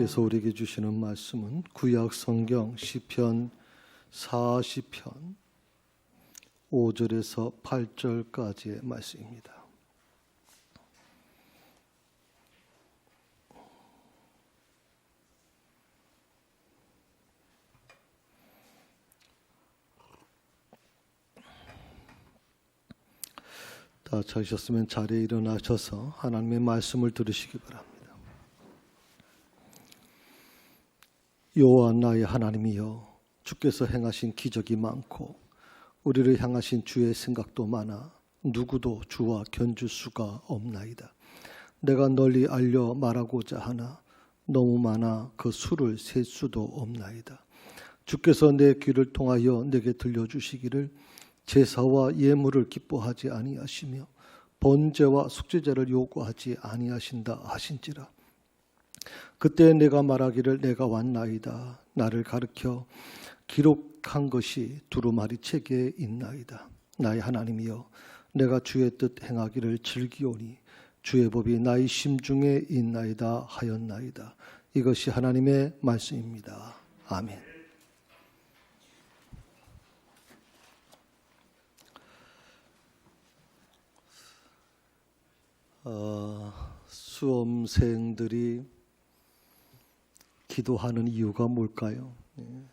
하나님께서 우리에게 주시는 말씀은 구약 성경 시편 40편 5절에서 8절까지의 말씀입니다. 다 찾으셨으면 자리에 일어나셔서 하나님의 말씀을 들으시기 바랍니다. 여호와 나의 하나님이여, 주께서 행하신 기적이 많고 우리를 향하신 주의 생각도 많아 누구도 주와 견줄 수가 없나이다. 내가 널리 알려 말하고자 하나 너무 많아 그 수를 셀 수도 없나이다. 주께서 내 귀를 통하여 내게 들려주시기를 제사와 예물을 기뻐하지 아니하시며 번제와 속죄제를 요구하지 아니하신다 하신지라. 그때 내가 말하기를 내가 왔나이다. 나를 가르쳐 기록한 것이 두루마리 책에 있나이다. 나의 하나님이여, 내가 주의 뜻 행하기를 즐기오니 주의 법이 나의 심중에 있나이다 하였나이다. 이것이 하나님의 말씀입니다. 아멘. 수험생들이 기도하는 이유가 뭘까요?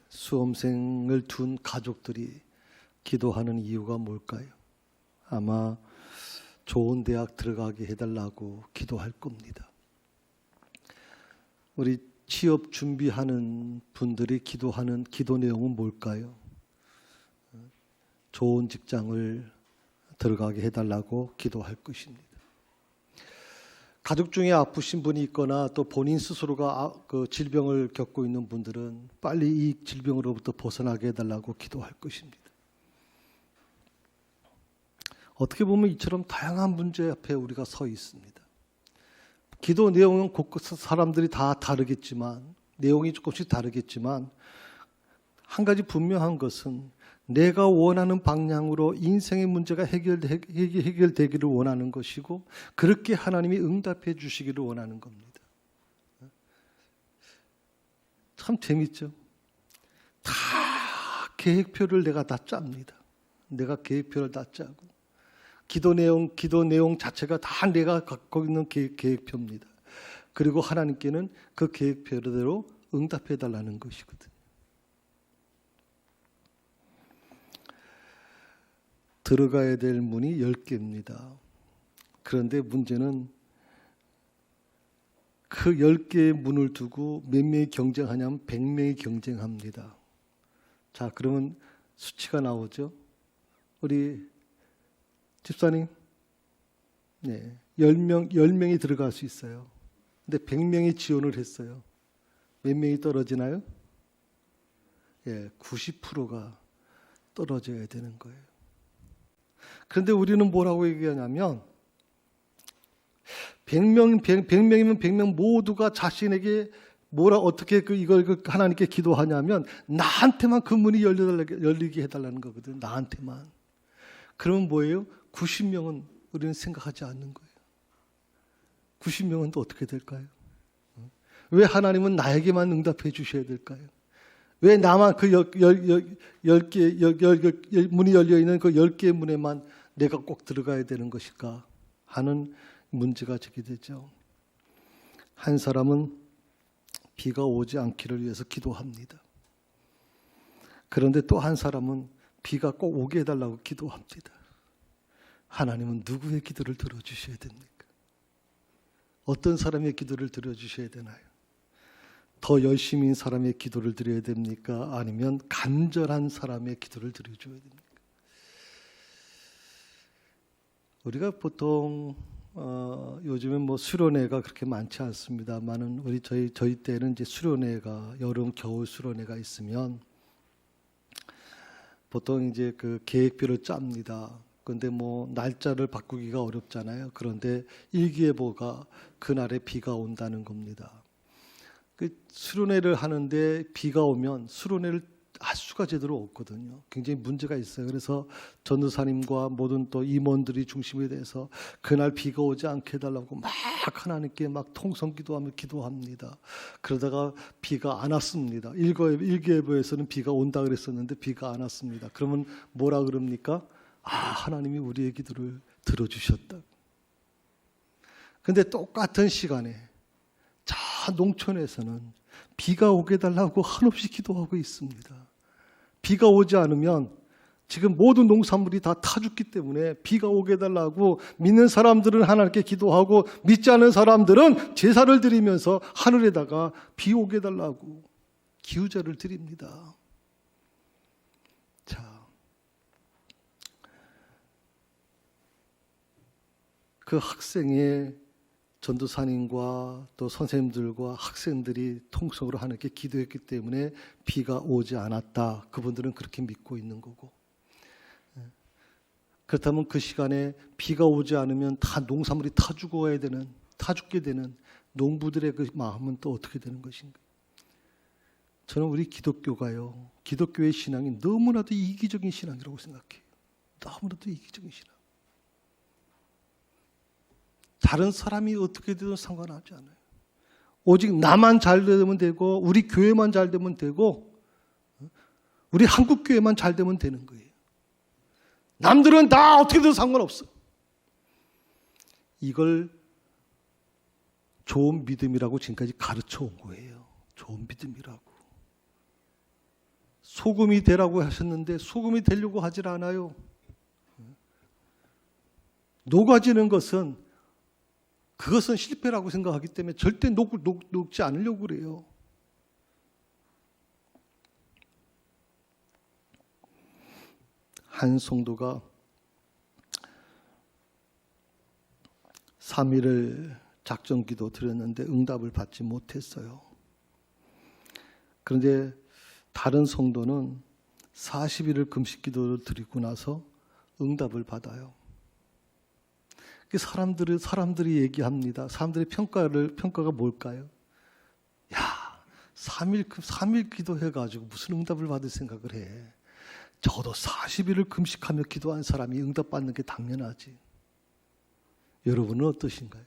수험생을 둔 가족들이 기도하는 이유가 뭘까요? 아마 좋은 대학 들어가게 해달라고 기도할 겁니다. 우리 취업 준비하는 분들이 기도하는 기도 내용은 뭘까요? 좋은 직장을 들어가게 해달라고 기도할 것입니다. 가족 중에 아프신 분이 있거나 또 본인 스스로가 그 질병을 겪고 있는 분들은 빨리 이 질병으로부터 벗어나게 해달라고 기도할 것입니다. 어떻게 보면 이처럼 다양한 문제 앞에 우리가 서 있습니다. 기도 내용은 곳곳 사람들이 다 다르겠지만, 내용이 조금씩 다르겠지만, 한 가지 분명한 것은 내가 원하는 방향으로 인생의 문제가 해결되기를 원하는 것이고, 그렇게 하나님이 응답해 주시기를 원하는 겁니다. 참 재밌죠? 다 계획표를 내가 다 짭니다. 내가 계획표를 다 짜고, 기도 내용 자체가 다 내가 갖고 있는 계획표입니다. 그리고 하나님께는 그 계획표대로 응답해 달라는 것이거든요. 들어가야 될 문이 10개입니다. 그런데 문제는 그 10개의 문을 두고 몇 명이 경쟁하냐면 100명이 경쟁합니다. 자, 그러면 수치가 나오죠. 우리 집사님, 네, 10명이 들어갈 수 있어요. 근데 100명이 지원을 했어요. 몇 명이 떨어지나요? 예, 90%가 떨어져야 되는 거예요. 그런데 우리는 뭐라고 얘기하냐면 100명이면 100명 모두가 자신에게 어떻게 이걸 하나님께 기도하냐면 나한테만 그 문이 열리게 해달라는 거거든. 나한테만. 그러면 뭐예요? 90명은 우리는 생각하지 않는 거예요. 90명은 또 어떻게 될까요? 왜 하나님은 나에게만 응답해 주셔야 될까요? 왜 나만 그 10개, 문이 열려있는 그 10개의 문에만 내가 꼭 들어가야 되는 것일까 하는 문제가 제기되죠. 한 사람은 비가 오지 않기를 위해서 기도합니다. 그런데 또 한 사람은 비가 꼭 오게 해달라고 기도합니다. 하나님은 누구의 기도를 들어주셔야 됩니까? 어떤 사람의 기도를 들어주셔야 되나요? 더 열심인 사람의 기도를 드려야 됩니까? 아니면 간절한 사람의 기도를 드려줘야 됩니까? 우리가 보통 요즘은 뭐 수련회가 그렇게 많지 않습니다만은 저희 때는 이제 수련회가 여름 겨울 수련회가 있으면 보통 이제 그 계획표를 짭니다. 그런데 뭐 날짜를 바꾸기가 어렵잖아요. 그런데 일기예보가 그날에 비가 온다는 겁니다. 그 수련회를 하는데 비가 오면 수련회를 할 수가 제대로 없거든요. 굉장히 문제가 있어요. 그래서 전도사님과 모든 또 임원들이 중심이 돼서 그날 비가 오지 않게 해달라고 막 하나님께 막 통성기도하며 기도합니다. 그러다가 비가 안 왔습니다. 일기예보에서는 비가 온다 그랬었는데 비가 안 왔습니다. 그러면 뭐라 그럽니까? 하나님이 우리의 기도를 들어주셨다. 근데 똑같은 시간에 저 농촌에서는 비가 오게 해달라고 한없이 기도하고 있습니다. 비가 오지 않으면 지금 모든 농산물이 다 타 죽기 때문에 비가 오게 해달라고 믿는 사람들은 하나님께 기도하고 믿지 않은 사람들은 제사를 드리면서 하늘에다가 비 오게 해달라고 기우제를 드립니다. 자, 그 학생의 전도사님과 또 선생님들과 학생들이 통성으로 하나님께 기도했기 때문에 비가 오지 않았다. 그분들은 그렇게 믿고 있는 거고. 그렇다면 그 시간에 비가 오지 않으면 다 농산물이 타 죽게 되는 농부들의 그 마음은 또 어떻게 되는 것인가? 저는 우리 기독교가요, 기독교의 신앙이 너무나도 이기적인 신앙이라고 생각해요. 너무나도 이기적인 신앙. 다른 사람이 어떻게 되든 상관하지 않아요. 오직 나만 잘 되면 되고 우리 교회만 잘 되면 되고 우리 한국 교회만 잘 되면 되는 거예요. 남들은 다 어떻게 되든 상관없어. 이걸 좋은 믿음이라고 지금까지 가르쳐 온 거예요. 좋은 믿음이라고. 소금이 되라고 하셨는데 소금이 되려고 하질 않아요. 녹아지는 것은 그것은 실패라고 생각하기 때문에 절대 녹지 않으려고 그래요. 한 성도가 3일을 작전기도 드렸는데 응답을 받지 못했어요. 그런데 다른 성도는 40일을 금식기도를 드리고 나서 응답을 받아요. 사람들이 얘기합니다. 사람들의 평가가 뭘까요? 야, 3일 기도해가지고 무슨 응답을 받을 생각을 해. 적어도 40일을 금식하며 기도한 사람이 응답받는 게 당연하지. 여러분은 어떠신가요?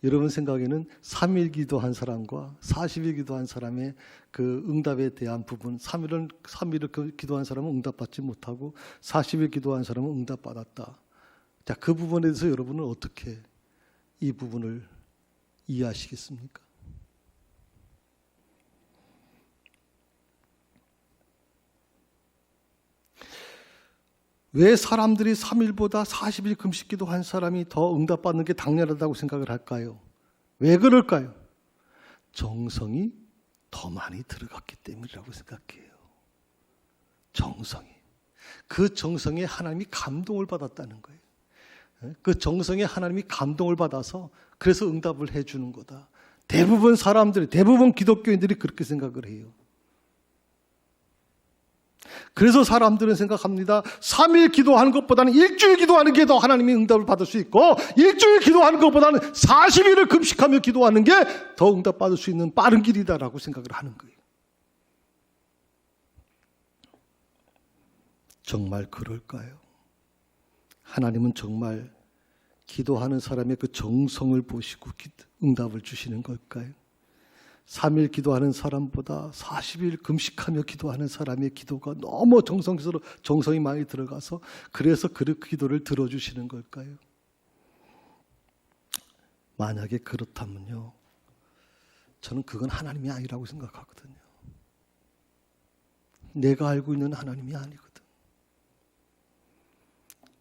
여러분 생각에는 3일 기도한 사람과 40일 기도한 사람의 그 응답에 대한 부분, 3일을 기도한 사람은 응답받지 못하고 40일 기도한 사람은 응답받았다. 자, 그 부분에 대해서 여러분은 어떻게 이 부분을 이해하시겠습니까? 왜 사람들이 3일보다 40일 금식기도 한 사람이 더 응답받는 게 당연하다고 생각을 할까요? 왜 그럴까요? 정성이 더 많이 들어갔기 때문이라고 생각해요. 정성이. 그 정성에 하나님이 감동을 받았다는 거예요. 그 정성에 하나님이 감동을 받아서 그래서 응답을 해주는 거다. 대부분 기독교인들이 그렇게 생각을 해요. 그래서 사람들은 생각합니다. 3일 기도하는 것보다는 일주일 기도하는 게 더 하나님이 응답을 받을 수 있고 일주일 기도하는 것보다는 40일을 금식하며 기도하는 게 더 응답받을 수 있는 빠른 길이다라고 생각을 하는 거예요. 정말 그럴까요? 하나님은 정말 기도하는 사람의 그 정성을 보시고 응답을 주시는 걸까요? 3일 기도하는 사람보다 40일 금식하며 기도하는 사람의 기도가 너무 정성이 많이 들어가서 그래서 그 기도를 들어주시는 걸까요? 만약에 그렇다면요, 저는 그건 하나님이 아니라고 생각하거든요. 내가 알고 있는 하나님이 아니거든.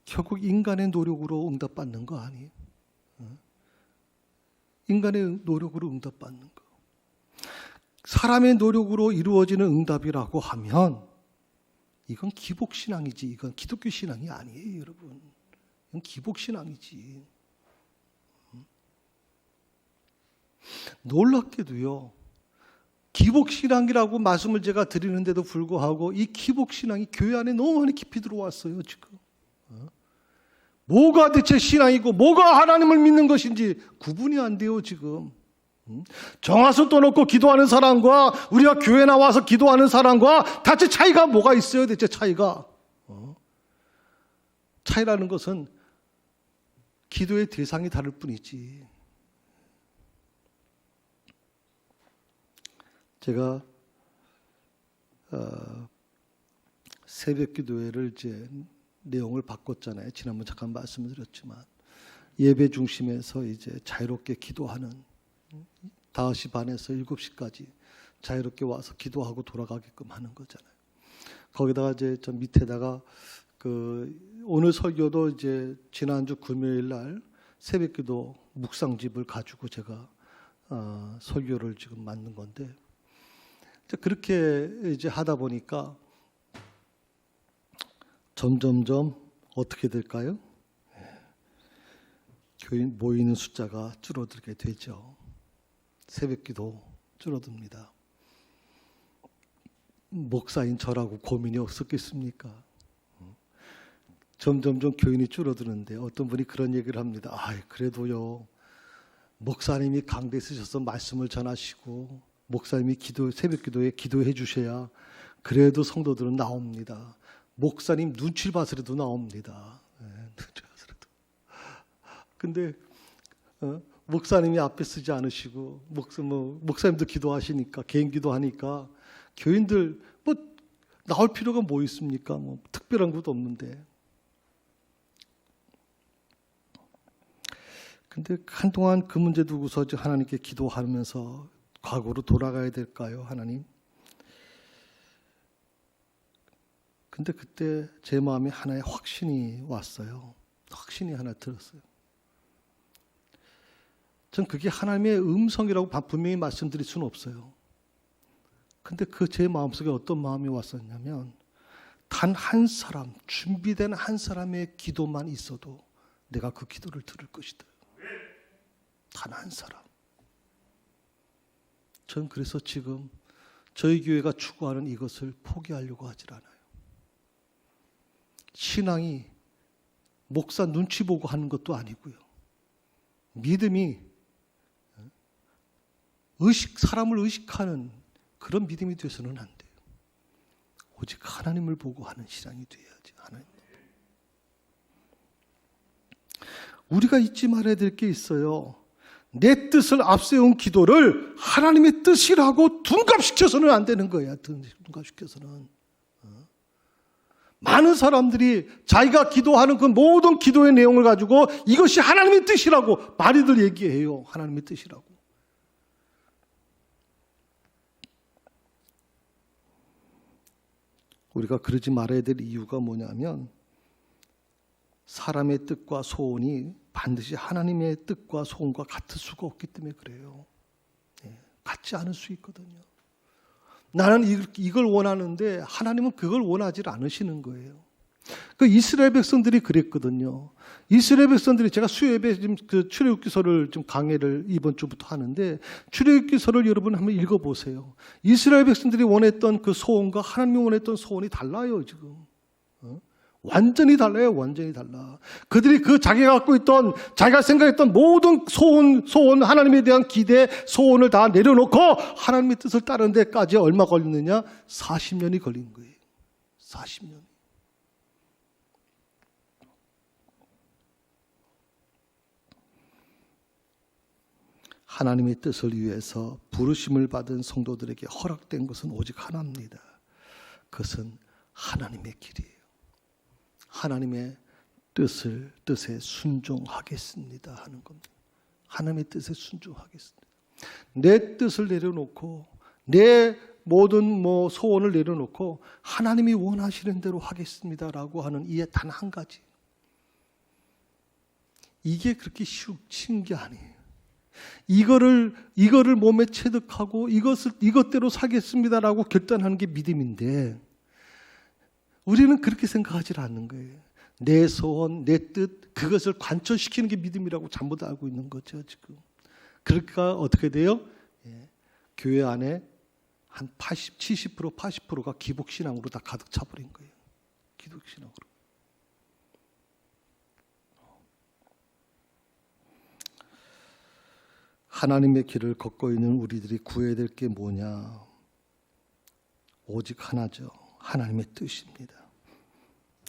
결국 인간의 노력으로 응답받는 거 아니에요? 인간의 노력으로 응답받는 거. 사람의 노력으로 이루어지는 응답이라고 하면 이건 기복신앙이지, 이건 기독교 신앙이 아니에요, 여러분. 이건 기복신앙이지. 놀랍게도요, 기복신앙이라고 말씀을 제가 드리는데도 불구하고 이 기복신앙이 교회 안에 너무 많이 깊이 들어왔어요, 지금. 뭐가 대체 신앙이고 뭐가 하나님을 믿는 것인지 구분이 안 돼요, 지금. 정화수 떠놓고 기도하는 사람과 우리가 교회 나와서 기도하는 사람과 대체 차이가 뭐가 있어요? 대체 차이가? 차이라는 것은 기도의 대상이 다를 뿐이지. 제가 새벽 기도회를 이제 내용을 바꿨잖아요. 지난번 잠깐 말씀드렸지만 예배 중심에서 이제 자유롭게 기도하는 5시 반에서 7시까지 자유롭게 와서 기도하고 돌아가게끔 하는 거잖아요. 거기다가 이제 저 밑에다가 오늘 설교도 이제 지난주 금요일 날 새벽기도 묵상집을 가지고 제가 설교를 지금 만든 건데, 그렇게 이제 하다 보니까 점점점 어떻게 될까요? 교인 모이는 숫자가 줄어들게 되죠. 새벽기도 줄어듭니다. 목사인 저라고 고민이 없었겠습니까? 점점점 교인이 줄어드는데 어떤 분이 그런 얘기를 합니다. 그래도요, 목사님이 강대 쓰셔서 말씀을 전하시고 목사님이 새벽기도에 기도해 주셔야 그래도 성도들은 나옵니다. 목사님 눈치를 봐서라도 나옵니다. 눈치를 봐서라도. 근데 목사님이 앞에 쓰지 않으시고 목사님도 기도하시니까, 개인 기도하니까 교인들 뭐 나올 필요가 뭐 있습니까? 뭐 특별한 것도 없는데. 근데 한동안 그 문제 두고서 하나님께 기도하면서 과거로 돌아가야 될까요, 하나님? 근데 그때 제 마음에 하나의 확신이 왔어요. 확신이 하나 들었어요. 전 그게 하나님의 음성이라고 분명히 말씀드릴 수는 없어요. 근데 제 마음속에 어떤 마음이 왔었냐면, 단 한 사람, 준비된 한 사람의 기도만 있어도 내가 그 기도를 들을 것이다. 단 한 사람. 전 그래서 지금 저희 교회가 추구하는 이것을 포기하려고 하질 않아요. 신앙이 목사 눈치 보고 하는 것도 아니고요. 믿음이 사람을 의식하는 그런 믿음이 돼서는 안 돼요. 오직 하나님을 보고 하는 신앙이 돼야지. 하나님. 우리가 잊지 말아야 될 게 있어요. 내 뜻을 앞세운 기도를 하나님의 뜻이라고 둔갑시켜서는 안 되는 거야. 둔갑시켜서는. 많은 사람들이 자기가 기도하는 그 모든 기도의 내용을 가지고 이것이 하나님의 뜻이라고 많이들 얘기해요. 하나님의 뜻이라고. 우리가 그러지 말아야 될 이유가 뭐냐면, 사람의 뜻과 소원이 반드시 하나님의 뜻과 소원과 같을 수가 없기 때문에 그래요. 같지 않을 수 있거든요. 나는 이걸 원하는데 하나님은 그걸 원하지 않으시는 거예요. 그 이스라엘 백성들이 그랬거든요. 이스라엘 백성들이, 제가 수요예배 지금 출애굽기서를 좀 강해를 이번 주부터 하는데, 출애굽기서를 여러분 한번 읽어보세요. 이스라엘 백성들이 원했던 그 소원과 하나님이 원했던 소원이 달라요, 지금. 완전히 달라요, 완전히 달라. 그들이 자기가 갖고 있던, 자기가 생각했던 모든 소원, 하나님에 대한 기대, 소원을 다 내려놓고 하나님의 뜻을 따르는 데까지 얼마 걸렸느냐? 40년이 걸린 거예요. 40년. 하나님의 뜻을 위해서 부르심을 받은 성도들에게 허락된 것은 오직 하나입니다. 그것은 하나님의 길이에요. 하나님의 뜻에 순종하겠습니다 하는 겁니다. 하나님의 뜻에 순종하겠습니다. 내 뜻을 내려놓고 내 모든 소원을 내려놓고 하나님이 원하시는 대로 하겠습니다라고 하는 이 단 한 가지. 이게 그렇게 쉬운 게 아니에요. 이거를 몸에 체득하고 이것대로 살겠습니다라고 결단하는 게 믿음인데, 우리는 그렇게 생각하지 않는 거예요. 내 소원, 내 뜻, 그것을 관철시키는 게 믿음이라고 잘못 알고 있는 거죠, 지금. 그러니까 어떻게 돼요? 교회 안에 한 70%, 80%가 기복신앙으로 다 가득 차버린 거예요. 기복신앙으로. 하나님의 길을 걷고 있는 우리들이 구해야 될 게 뭐냐? 오직 하나죠. 하나님의 뜻입니다.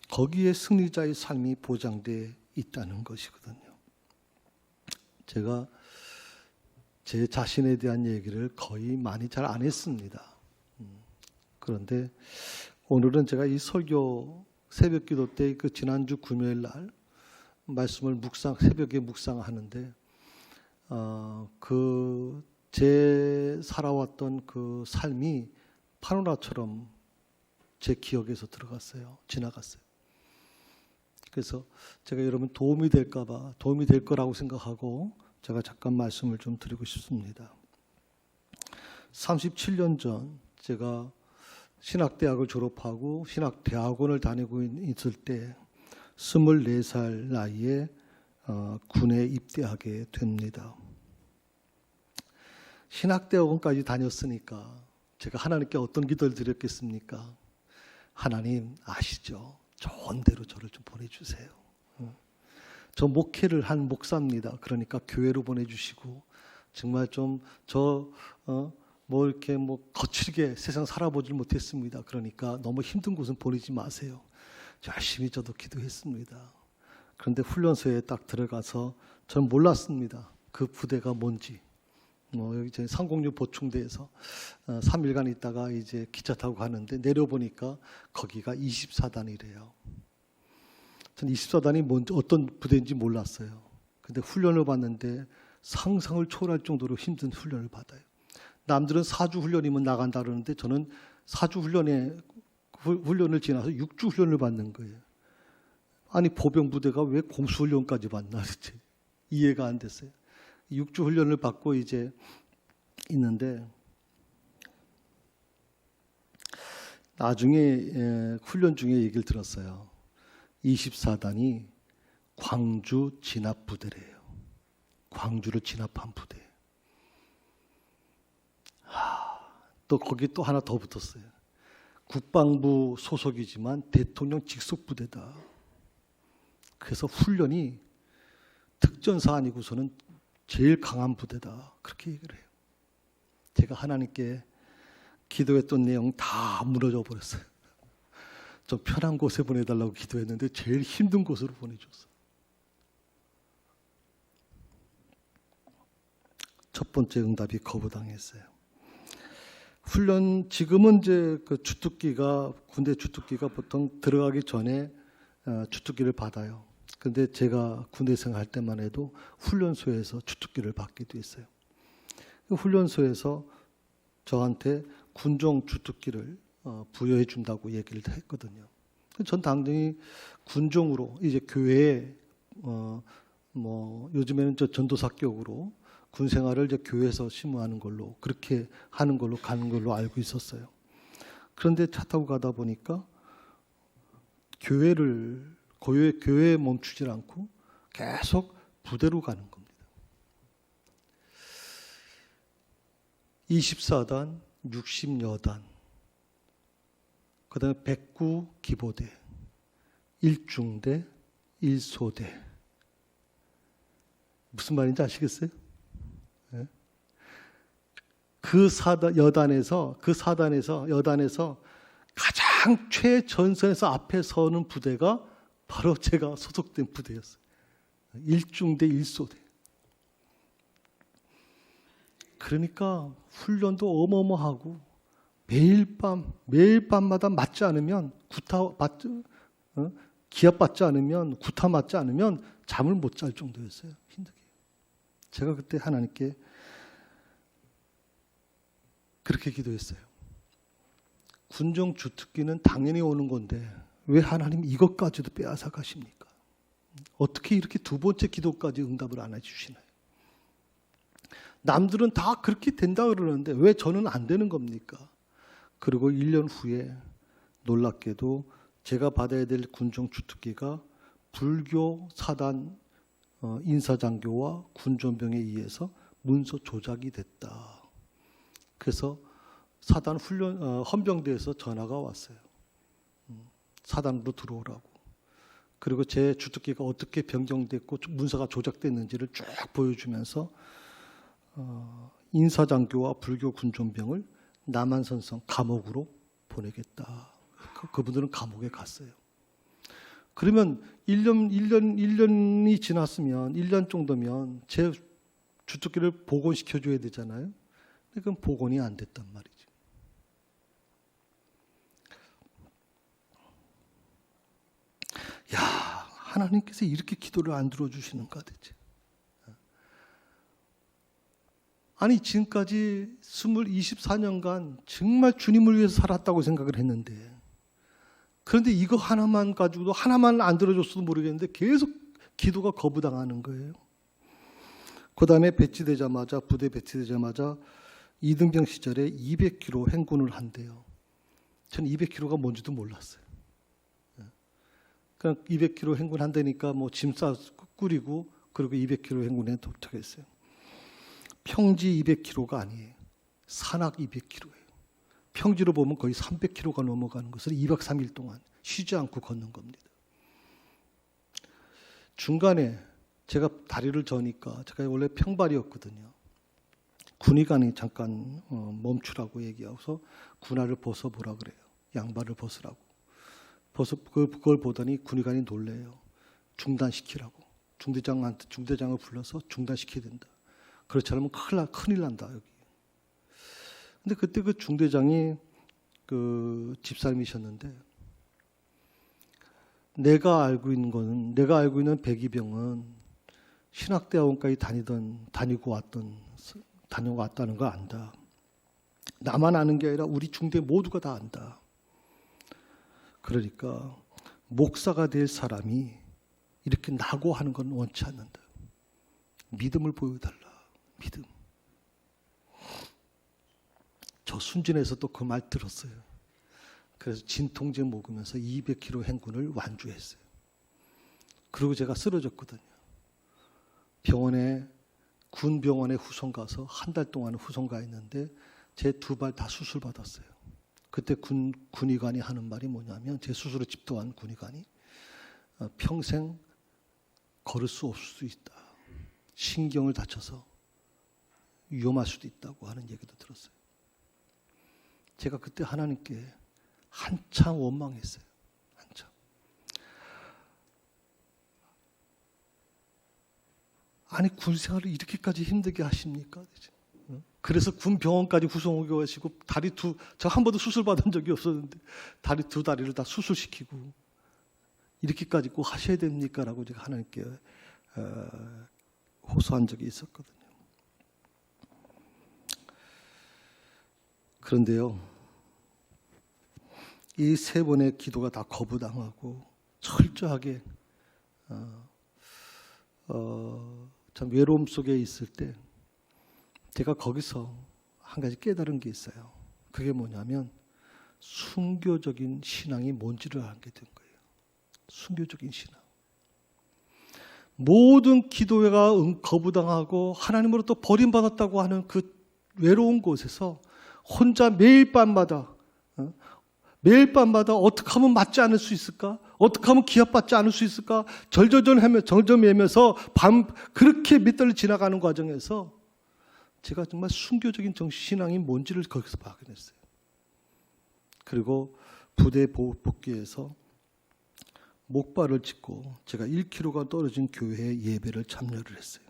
거기에 승리자의 삶이 보장되어 있다는 것이거든요. 제가 제 자신에 대한 얘기를 거의 많이 잘 안 했습니다. 그런데 오늘은 제가 이 설교 새벽 기도 때 그 지난주 금요일 날 말씀을 새벽에 묵상하는데 제 살아왔던 그 삶이 파노라처럼 제 기억에서 지나갔어요. 그래서 제가 여러분 도움이 될 거라고 생각하고 제가 잠깐 말씀을 좀 드리고 싶습니다. 37년 전 제가 신학대학을 졸업하고 신학대학원을 다니고 있을 때 24살 나이에 군에 입대하게 됩니다. 신학대학원까지 다녔으니까 제가 하나님께 어떤 기도를 드렸겠습니까? 하나님 아시죠? 좋은 데로 저를 좀 보내주세요. 저 목회를 한 목사입니다. 그러니까 교회로 보내주시고 정말 좀 이렇게 거칠게 세상 살아보질 못했습니다. 그러니까 너무 힘든 곳은 보내지 마세요. 열심히 저도 기도했습니다. 그런데 훈련소에 딱 들어가서 저는 몰랐습니다. 그 부대가 뭔지. 여기 306 보충대에서 3일간 있다가 이제 기차 타고 가는데 내려보니까 거기가 24단이래요. 전 24단이 어떤 부대인지 몰랐어요. 근데 훈련을 받는데 상상을 초월할 정도로 힘든 훈련을 받아요. 남들은 4주 훈련이면 나간다 그러는데 저는 4주 훈련을 지나서 6주 훈련을 받는 거예요. 아니 보병 부대가 왜 공수 훈련까지 받나 이해가 안 됐어요. 6주 훈련을 받고 이제 있는데 나중에 훈련 중에 얘기를 들었어요. 24단이 광주 진압 부대래요. 광주를 진압한 부대. 또 거기 또 하나 더 붙었어요. 국방부 소속이지만 대통령 직속 부대다. 그래서 훈련이 특전사 아니고서는 제일 강한 부대다. 그렇게 얘기를 해요. 제가 하나님께 기도했던 내용 다 무너져 버렸어요. 좀 편한 곳에 보내달라고 기도했는데 제일 힘든 곳으로 보내줬어요. 첫 번째 응답이 거부당했어요. 훈련 지금은 이제 그 군대 주특기가 보통 들어가기 전에 주특기를 받아요. 근데 제가 군대 생활할 때만 해도 훈련소에서 주특기를 받기도 했어요. 그 훈련소에서 저한테 군종 주특기를 부여해 준다고 얘기를 했거든요. 전 당연히 군종으로 이제 교회에 요즘에는 전도사격으로 군 생활을 이제 교회에서 심무하는 걸로 그렇게 하는 걸로 가는 걸로 알고 있었어요. 그런데 차 타고 가다 보니까 교회에 멈추질 않고 계속 부대로 가는 겁니다. 24단, 60여단, 그 다음에 109 기보대, 1중대, 1소대. 무슨 말인지 아시겠어요? 네? 그 사단에서 가장 최전선에서 앞에 서는 부대가 바로 제가 소속된 부대였어요. 1중대 1소대. 그러니까 훈련도 어마어마하고 매일 밤마다 맞지 않으면 기합 받지 않으면 구타 맞지 않으면 잠을 못 잘 정도였어요. 힘들게. 제가 그때 하나님께 그렇게 기도했어요. 군종 주특기는 당연히 오는 건데 왜 하나님 이것까지도 빼앗아 가십니까? 어떻게 이렇게 두 번째 기도까지 응답을 안 해주시나요? 남들은 다 그렇게 된다 그러는데 왜 저는 안 되는 겁니까? 그리고 1년 후에 놀랍게도 제가 받아야 될 군종 주특기가 불교 사단 인사장교와 군전병에 의해서 문서 조작이 됐다. 그래서 사단 헌병대에서 전화가 왔어요. 사단으로 들어오라고. 그리고 제 주특기가 어떻게 변경됐고 문서가 조작됐는지를 쭉 보여주면서 인사장교와 불교 군종병을 남한산성 감옥으로 보내겠다. 그분들은 감옥에 갔어요. 그러면 1년이 지났으면 1년 정도면 제 주특기를 복원시켜줘야 되잖아요. 그건 복원이 안 됐단 말이죠. 야, 하나님께서 이렇게 기도를 안 들어주시는가 대체. 아니 지금까지 24년간 정말 주님을 위해서 살았다고 생각을 했는데, 그런데 이거 하나만 가지고도 하나만 안 들어줬어도 모르겠는데 계속 기도가 거부당하는 거예요. 그 다음에 배치되자마자, 부대 배치되자마자 이등병 시절에 200km 행군을 한대요. 전 200km가 뭔지도 몰랐어요. 그냥 200km 행군한다니까 뭐 짐 싸 꾸리고 그리고 200km 행군에 도착했어요. 평지 200km가 아니에요. 산악 200km예요. 평지로 보면 거의 300km가 넘어가는 것을 2박 3일 동안 쉬지 않고 걷는 겁니다. 중간에 제가 다리를 저니까, 제가 원래 평발이었거든요. 군의관이 잠깐 멈추라고 얘기하고서 군화를 벗어보라 그래요. 양발을 벗으라고. 그걸 보더니 군의관이 놀래요. 중단시키라고. 중대장을 불러서 중단시켜야 된다. 그렇지 않으면 큰일 난다 여기. 근데 그때 그 중대장이 그 집사님이셨는데, 내가 알고 있는 백이병은 신학대학원까지 다니고 왔다는 거 안다. 나만 아는 게 아니라 우리 중대 모두가 다 안다. 그러니까 목사가 될 사람이 이렇게 낙오하는 건 원치 않는다. 믿음을 보여달라. 믿음. 저 순진해서 또 그 말 들었어요. 그래서 진통제 먹으면서 200km 행군을 완주했어요. 그리고 제가 쓰러졌거든요. 군 병원에 후송 가서 한 달 동안 후송 가 있는데 제 두 발 다 수술 받았어요. 그때 군의관이 하는 말이 뭐냐면, 제 수술을 집도한 군의관이 평생 걸을 수 없을 수 있다. 신경을 다쳐서 위험할 수도 있다고 하는 얘기도 들었어요. 제가 그때 하나님께 한참 원망했어요. 한참. 아니 군 생활을 이렇게까지 힘들게 하십니까? 그래서 군 병원까지 후송오게 하시고, 저 한 번도 수술 받은 적이 없었는데 두 다리를 다 수술시키고 이렇게까지 꼭 하셔야 됩니까? 라고 제가 하나님께 호소한 적이 있었거든요. 그런데요, 이 세 번의 기도가 다 거부당하고 철저하게 참 외로움 속에 있을 때, 제가 거기서 한 가지 깨달은 게 있어요. 그게 뭐냐면 순교적인 신앙이 뭔지를 알게 된 거예요. 순교적인 신앙. 모든 기도가 거부당하고 하나님으로부터 버림받았다고 하는 그 외로운 곳에서 혼자 매일 밤마다 어떻게 하면 맞지 않을 수 있을까? 어떻게 하면 기합받지 않을 수 있을까? 절절매면서 밤 그렇게 몇 달을 지나가는 과정에서 제가 정말 순교적인 정신신앙이 뭔지를 거기서 발견했어요. 그리고 부대 복귀해서 목발을 짚고 제가 1km가 떨어진 교회에 예배를 참여를 했어요.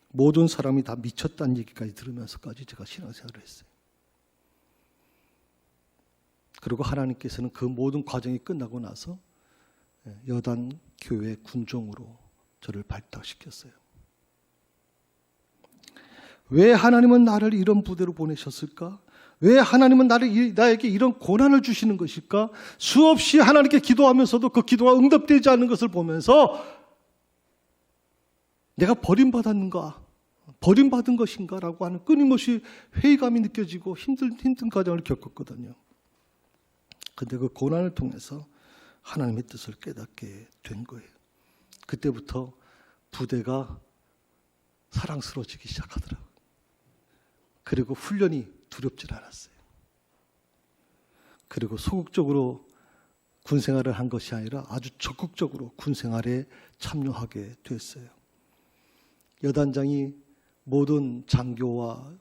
모든 사람이 다 미쳤다는 얘기까지 들으면서까지 제가 신앙생활을 했어요. 그리고 하나님께서는 그 모든 과정이 끝나고 나서 여단 교회 군종으로 저를 발탁시켰어요. 왜 하나님은 나를 이런 부대로 보내셨을까? 왜 하나님은 나에게 이런 고난을 주시는 것일까? 수없이 하나님께 기도하면서도 그 기도가 응답되지 않는 것을 보면서 내가 버림받은 것인가? 라고 하는 끊임없이 회의감이 느껴지고 힘든 과정을 겪었거든요. 근데 그 고난을 통해서 하나님의 뜻을 깨닫게 된 거예요. 그때부터 부대가 사랑스러워지기 시작하더라고요. 그리고 훈련이 두렵질 않았어요. 그리고 소극적으로 군생활을 한 것이 아니라 아주 적극적으로 군생활에 참여하게 됐어요. 여단장이 모든 장교와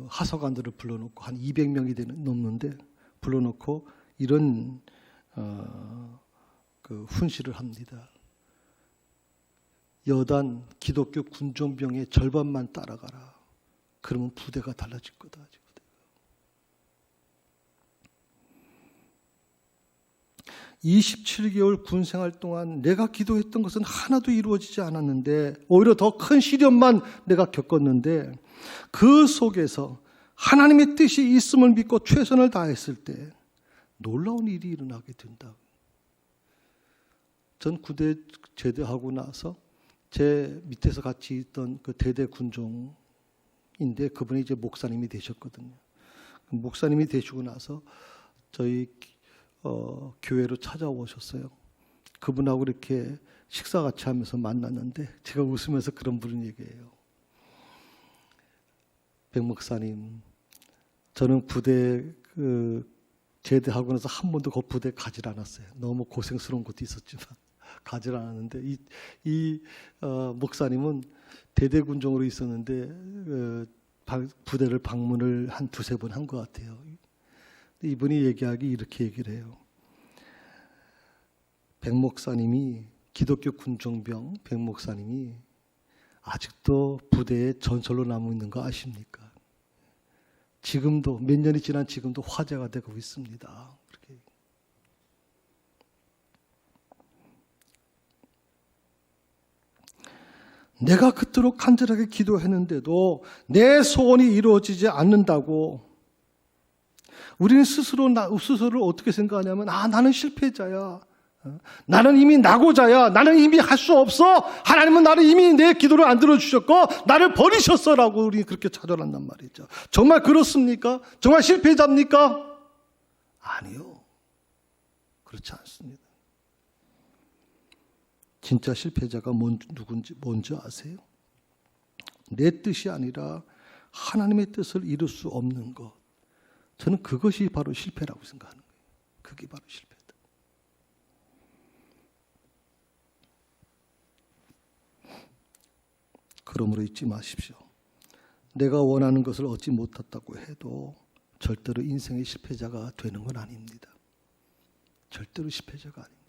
하사관들을 불러놓고 한 200명이 넘는데 불러놓고 이런 훈시를 합니다. 여단 기독교 군종병의 절반만 따라가라. 그러면 부대가 달라질 거다. 27개월 군생활 동안 내가 기도했던 것은 하나도 이루어지지 않았는데 오히려 더 큰 시련만 내가 겪었는데 그 속에서 하나님의 뜻이 있음을 믿고 최선을 다했을 때 놀라운 일이 일어나게 된다. 전 군대 제대하고 나서 제 밑에서 같이 있던 그 대대 군종인데 그분이 이제 목사님이 되셨거든요. 목사님이 되시고 나서 저희 교회로 찾아오셨어요. 그분하고 이렇게 식사 같이 하면서 만났는데 제가 웃으면서 그런 분을 얘기해요. 백 목사님, 저는 부대 제대하고 나서 한 번도 그 부대 가질 않았어요. 너무 고생스러운 것도 있었지만 가질 않았는데 이 목사님은 대대군종으로 있었는데 부대를 방문을 한 두세 번 한 것 같아요. 이분이 얘기하기 이렇게 얘기를 해요. 백 목사님이 기독교 군종병 백 목사님이 아직도 부대에 전설로 남아 있는 거 아십니까? 지금도 몇 년이 지난 지금도 화제가 되고 있습니다. 그렇게. 내가 그토록 간절하게 기도했는데도 내 소원이 이루어지지 않는다고 우리는 스스로를 어떻게 생각하냐면 나는 실패자야. 나는 이미 낙오자야. 나는 이미 할 수 없어. 하나님은 나를 이미 내 기도를 안 들어주셨고 나를 버리셨어라고 우리 그렇게 좌절한단 말이죠. 정말 그렇습니까? 정말 실패자입니까? 아니요. 그렇지 않습니다. 진짜 실패자가 누군지 뭔지 아세요? 내 뜻이 아니라 하나님의 뜻을 이룰 수 없는 것. 저는 그것이 바로 실패라고 생각하는 거예요. 그게 바로 실패다. 그러므로 잊지 마십시오. 내가 원하는 것을 얻지 못했다고 해도 절대로 인생의 실패자가 되는 건 아닙니다. 절대로 실패자가 아닙니다.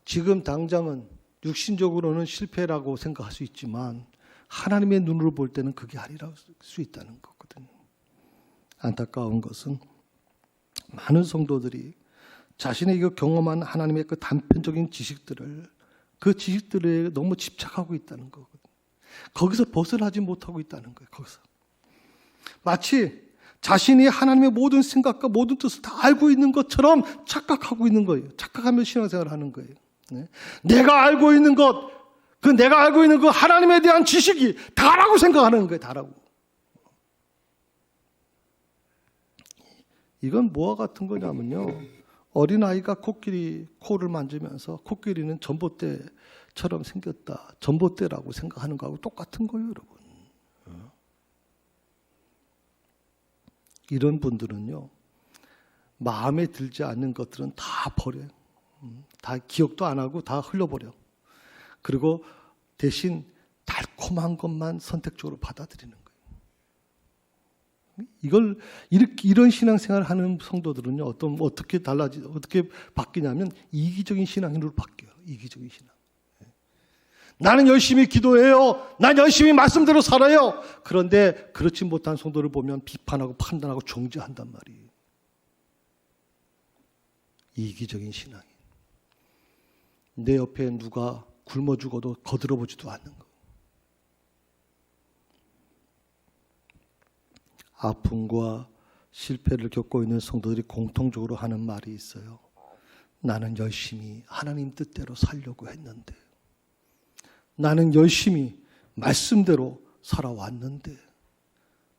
지금 당장은 육신적으로는 실패라고 생각할 수 있지만 하나님의 눈으로 볼 때는 그게 아니라고 수 있다는 거거든요. 안타까운 것은 많은 성도들이 자신의 경험한 하나님의 그 단편적인 지식들을 그 지식들에 너무 집착하고 있다는 거거든요. 거기서 벗어나지 못하고 있다는 거예요. 거기서 마치 자신이 하나님의 모든 생각과 모든 뜻을 다 알고 있는 것처럼 착각하고 있는 거예요. 착각하면서 신앙생활을 하는 거예요. 내가 알고 있는 것, 내가 알고 있는 그 하나님에 대한 지식이 다라고 생각하는 거예요. 다라고. 이건 뭐와 같은 거냐면요. 어린아이가 코를 만지면서 코끼리는 전봇대처럼 생겼다. 전봇대라고 생각하는 거하고 똑같은 거예요, 여러분. 이런 분들은요. 마음에 들지 않는 것들은 다 버려요. 다 기억도 안 하고 다 흘려버려. 그리고 대신 달콤한 것만 선택적으로 받아들이는 거예요. 이런 신앙생활을 하는 성도들은요, 어떻게 바뀌냐면 이기적인 신앙으로 바뀌어요. 이기적인 신앙. 나는 열심히 기도해요. 난 열심히 말씀대로 살아요. 그런데 그렇지 못한 성도를 보면 비판하고 판단하고 정죄한단 말이에요. 이기적인 신앙이. 내 옆에 누가 굶어 죽어도 거들어보지도 않는 거. 아픔과 실패를 겪고 있는 성도들이 공통적으로 하는 말이 있어요. 나는 열심히 하나님 뜻대로 살려고 했는데, 나는 열심히 말씀대로 살아왔는데,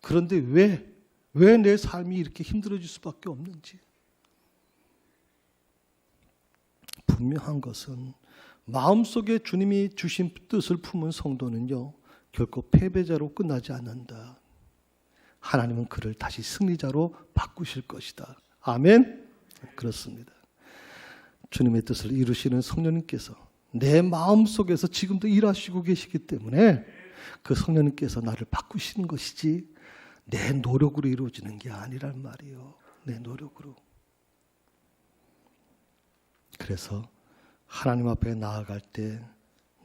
그런데 왜 내 삶이 이렇게 힘들어질 수밖에 없는지. 분명한 것은 마음속에 주님이 주신 뜻을 품은 성도는요, 결코 패배자로 끝나지 않는다. 하나님은 그를 다시 승리자로 바꾸실 것이다. 아멘? 그렇습니다. 주님의 뜻을 이루시는 성령님께서 내 마음속에서 지금도 일하시고 계시기 때문에 그 성령님께서 나를 바꾸시는 것이지 내 노력으로 이루어지는 게 아니란 말이에요. 내 노력으로. 그래서 하나님 앞에 나아갈 때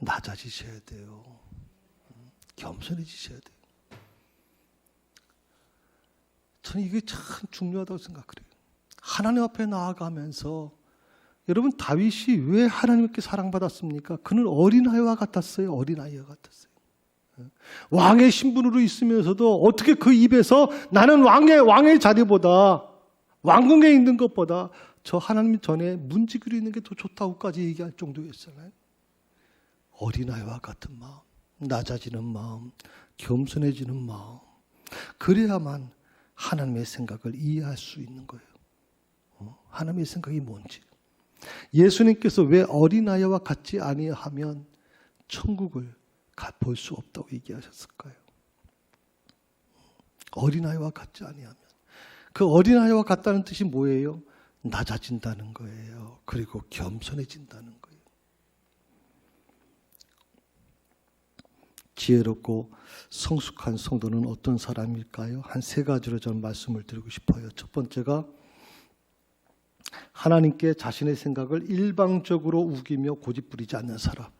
낮아지셔야 돼요. 겸손해지셔야 돼요. 저는 이게 참 중요하다고 생각해요. 하나님 앞에 나아가면서 여러분 다윗이 왜 하나님께 사랑받았습니까? 그는 어린아이와 같았어요. 어린아이와 같았어요. 왕의 신분으로 있으면서도 어떻게 그 입에서 나는 왕의 자리보다 왕궁에 있는 것보다 저 하나님 전에 문지기로 있는 게 더 좋다고까지 얘기할 정도였잖아요. 어린아이와 같은 마음, 낮아지는 마음, 겸손해지는 마음. 그래야만 하나님의 생각을 이해할 수 있는 거예요. 하나님의 생각이 뭔지. 예수님께서 왜 어린아이와 같지 아니하면 천국을 볼 수 없다고 얘기하셨을까요? 어린아이와 같지 아니하면. 그 어린아이와 같다는 뜻이 뭐예요? 낮아진다는 거예요. 그리고 겸손해진다는 거예요. 지혜롭고 성숙한 성도는 어떤 사람일까요? 한 세 가지로 저는 말씀을 드리고 싶어요. 첫 번째가 하나님께 자신의 생각을 일방적으로 우기며 고집부리지 않는 사람.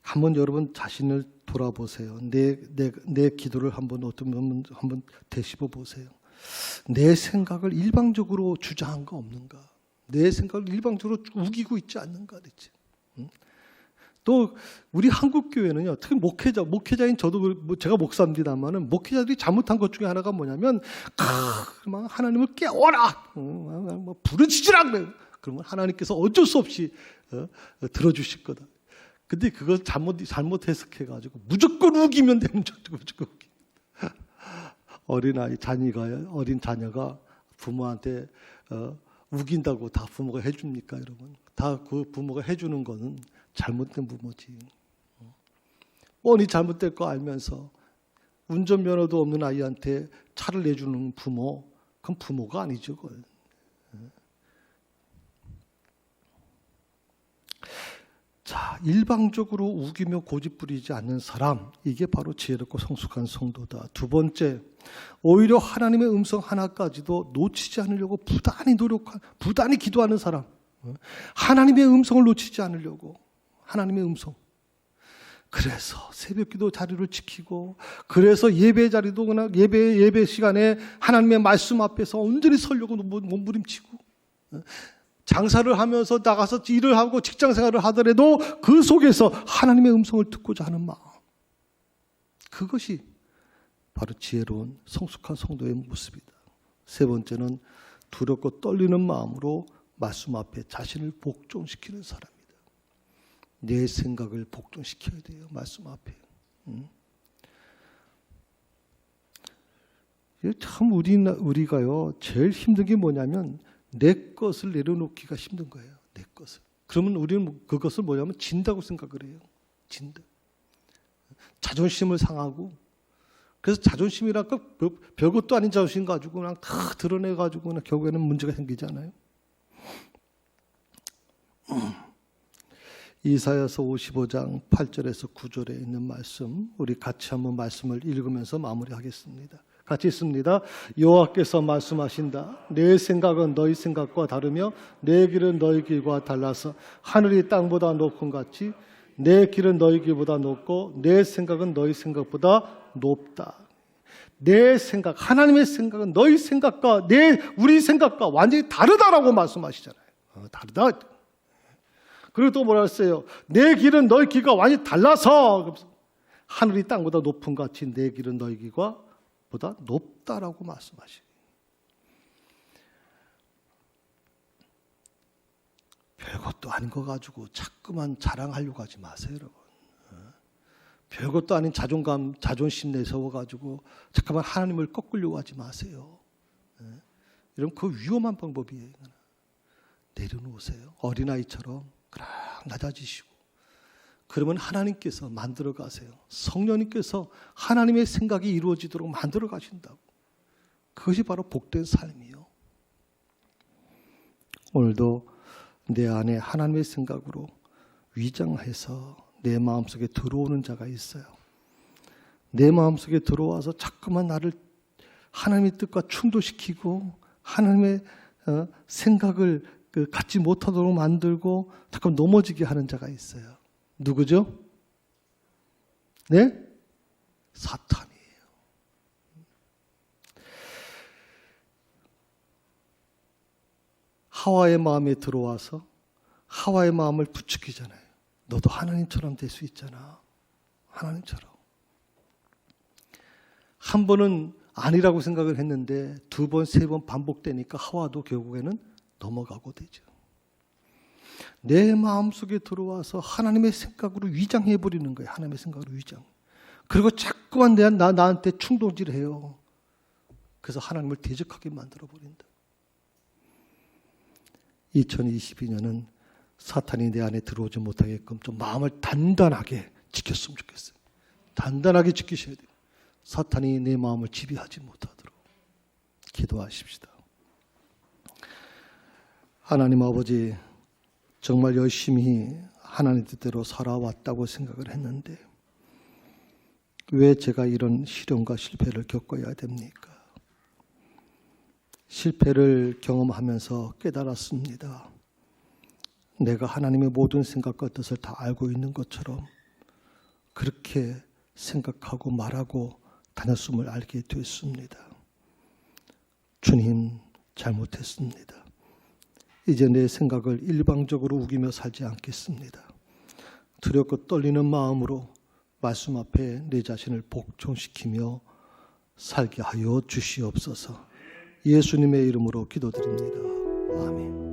한번 여러분 자신을 돌아보세요. 내 기도를 한번 되씹어 보세요. 내 생각을 일방적으로 주장한 거 없는가? 내 생각을 일방적으로 우기고 있지 않는가? 대체. 또 우리 한국 교회는요, 특히 목회자인 저도 제가 목사입니다만은 목회자들이 잘못한 것 중에 하나가 뭐냐면 막 하나님을 깨워라, 부르짖으라 그래요. 그러면 하나님께서 어쩔 수 없이 들어주실 거다. 근데 그걸 잘못 해석해가지고 무조건 우기면 되는 무조건 우기. 어린 자녀가 부모한테 우긴다고 다 부모가 해줍니까, 여러분? 다 그 부모가 해주는 거는 잘못된 부모지. 뻔히 잘못될 거 알면서 운전면허도 없는 아이한테 차를 내주는 부모, 그건 부모가 아니죠, 그걸. 자, 일방적으로 우기며 고집부리지 않는 사람, 이게 바로 지혜롭고 성숙한 성도다. 두 번째, 오히려 하나님의 음성 하나까지도 놓치지 않으려고 부단히 기도하는 사람. 하나님의 음성을 놓치지 않으려고. 하나님의 음성. 그래서 새벽기도 자리를 지키고, 그래서 예배 자리도 그냥 예배 시간에 하나님의 말씀 앞에서 온전히 서려고 몸부림치고, 장사를 하면서 나가서 일을 하고 직장 생활을 하더라도 그 속에서 하나님의 음성을 듣고자 하는 마음. 그것이 바로 지혜로운 성숙한 성도의 모습이다. 세 번째는 두렵고 떨리는 마음으로 말씀 앞에 자신을 복종시키는 사람이다. 내 생각을 복종시켜야 돼요. 말씀 앞에. 참 우리가요 제일 힘든 게 뭐냐면 내 것을 내려놓기가 힘든 거예요. 내 것을. 그러면 우리는 그것을 뭐냐면 진다고 생각을 해요. 진다. 자존심을 상하고. 그래서 자존심이랄까 별것도 아닌 자존심 가지고 그냥 다 드러내가지고 그냥 결국에는 문제가 생기잖아요. 이사야서 55장 8절에서 9절에 있는 말씀, 우리 같이 한번 말씀을 읽으면서 마무리하겠습니다. 같이 있습니다. 여호와께서 말씀하신다. 내 생각은 너희 생각과 다르며 내 길은 너희 길과 달라서 하늘이 땅보다 높은 같이 내 길은 너희 길보다 높고 내 생각은 너희 생각보다 높다. 내 생각, 하나님의 생각은 너희 생각과 우리 생각과 완전히 다르다라고 말씀하시잖아요. 다르다. 그리고 또 뭐라 했어요? 내 길은 너희 길과 완전히 달라서 하늘이 땅보다 높은 같이 내 길은 너희 길과 보다 높다라고 말씀하시고, 별것도 아닌 거 가지고 자꾸만 자랑하려고 하지 마세요, 여러분. 별것도 아닌 자존심 내세워가지고 잠깐만 하나님을 꺾으려고 하지 마세요. 이런 그 위험한 방법이에요. 내려놓으세요. 어린아이처럼 그냥 낮아지시고. 그러면 하나님께서 만들어 가세요. 성령님께서 하나님의 생각이 이루어지도록 만들어 가신다고. 그것이 바로 복된 삶이요. 오늘도 내 안에 하나님의 생각으로 위장해서 내 마음속에 들어오는 자가 있어요. 내 마음속에 들어와서 자꾸만 나를 하나님의 뜻과 충돌시키고 하나님의 생각을 갖지 못하도록 만들고 자꾸 넘어지게 하는 자가 있어요. 누구죠? 네? 사탄이에요. 하와의 마음에 들어와서 하와의 마음을 부추기잖아요. 너도 하나님처럼 될 수 있잖아. 하나님처럼. 한 번은 아니라고 생각을 했는데 두 번, 세 번 반복되니까 하와도 결국에는 넘어가고 되죠. 내 마음속에 들어와서 하나님의 생각으로 위장해버리는 거예요. 하나님의 생각으로 위장. 그리고 자꾸만 나한테 충동질해요. 그래서 하나님을 대적하게 만들어버린다. 2022년은 사탄이 내 안에 들어오지 못하게끔 좀 마음을 단단하게 지켰으면 좋겠어요. 단단하게 지키셔야 돼요. 사탄이 내 마음을 지배하지 못하도록 기도하십시다. 하나님 아버지, 정말 열심히 하나님 뜻대로 살아왔다고 생각을 했는데 왜 제가 이런 시련과 실패를 겪어야 됩니까? 실패를 경험하면서 깨달았습니다. 내가 하나님의 모든 생각과 뜻을 다 알고 있는 것처럼 그렇게 생각하고 말하고 다녔음을 알게 됐습니다. 주님, 잘못했습니다. 이제 내 생각을 일방적으로 우기며 살지 않겠습니다. 두렵고 떨리는 마음으로 말씀 앞에 내 자신을 복종시키며 살게 하여 주시옵소서. 예수님의 이름으로 기도드립니다. 아멘.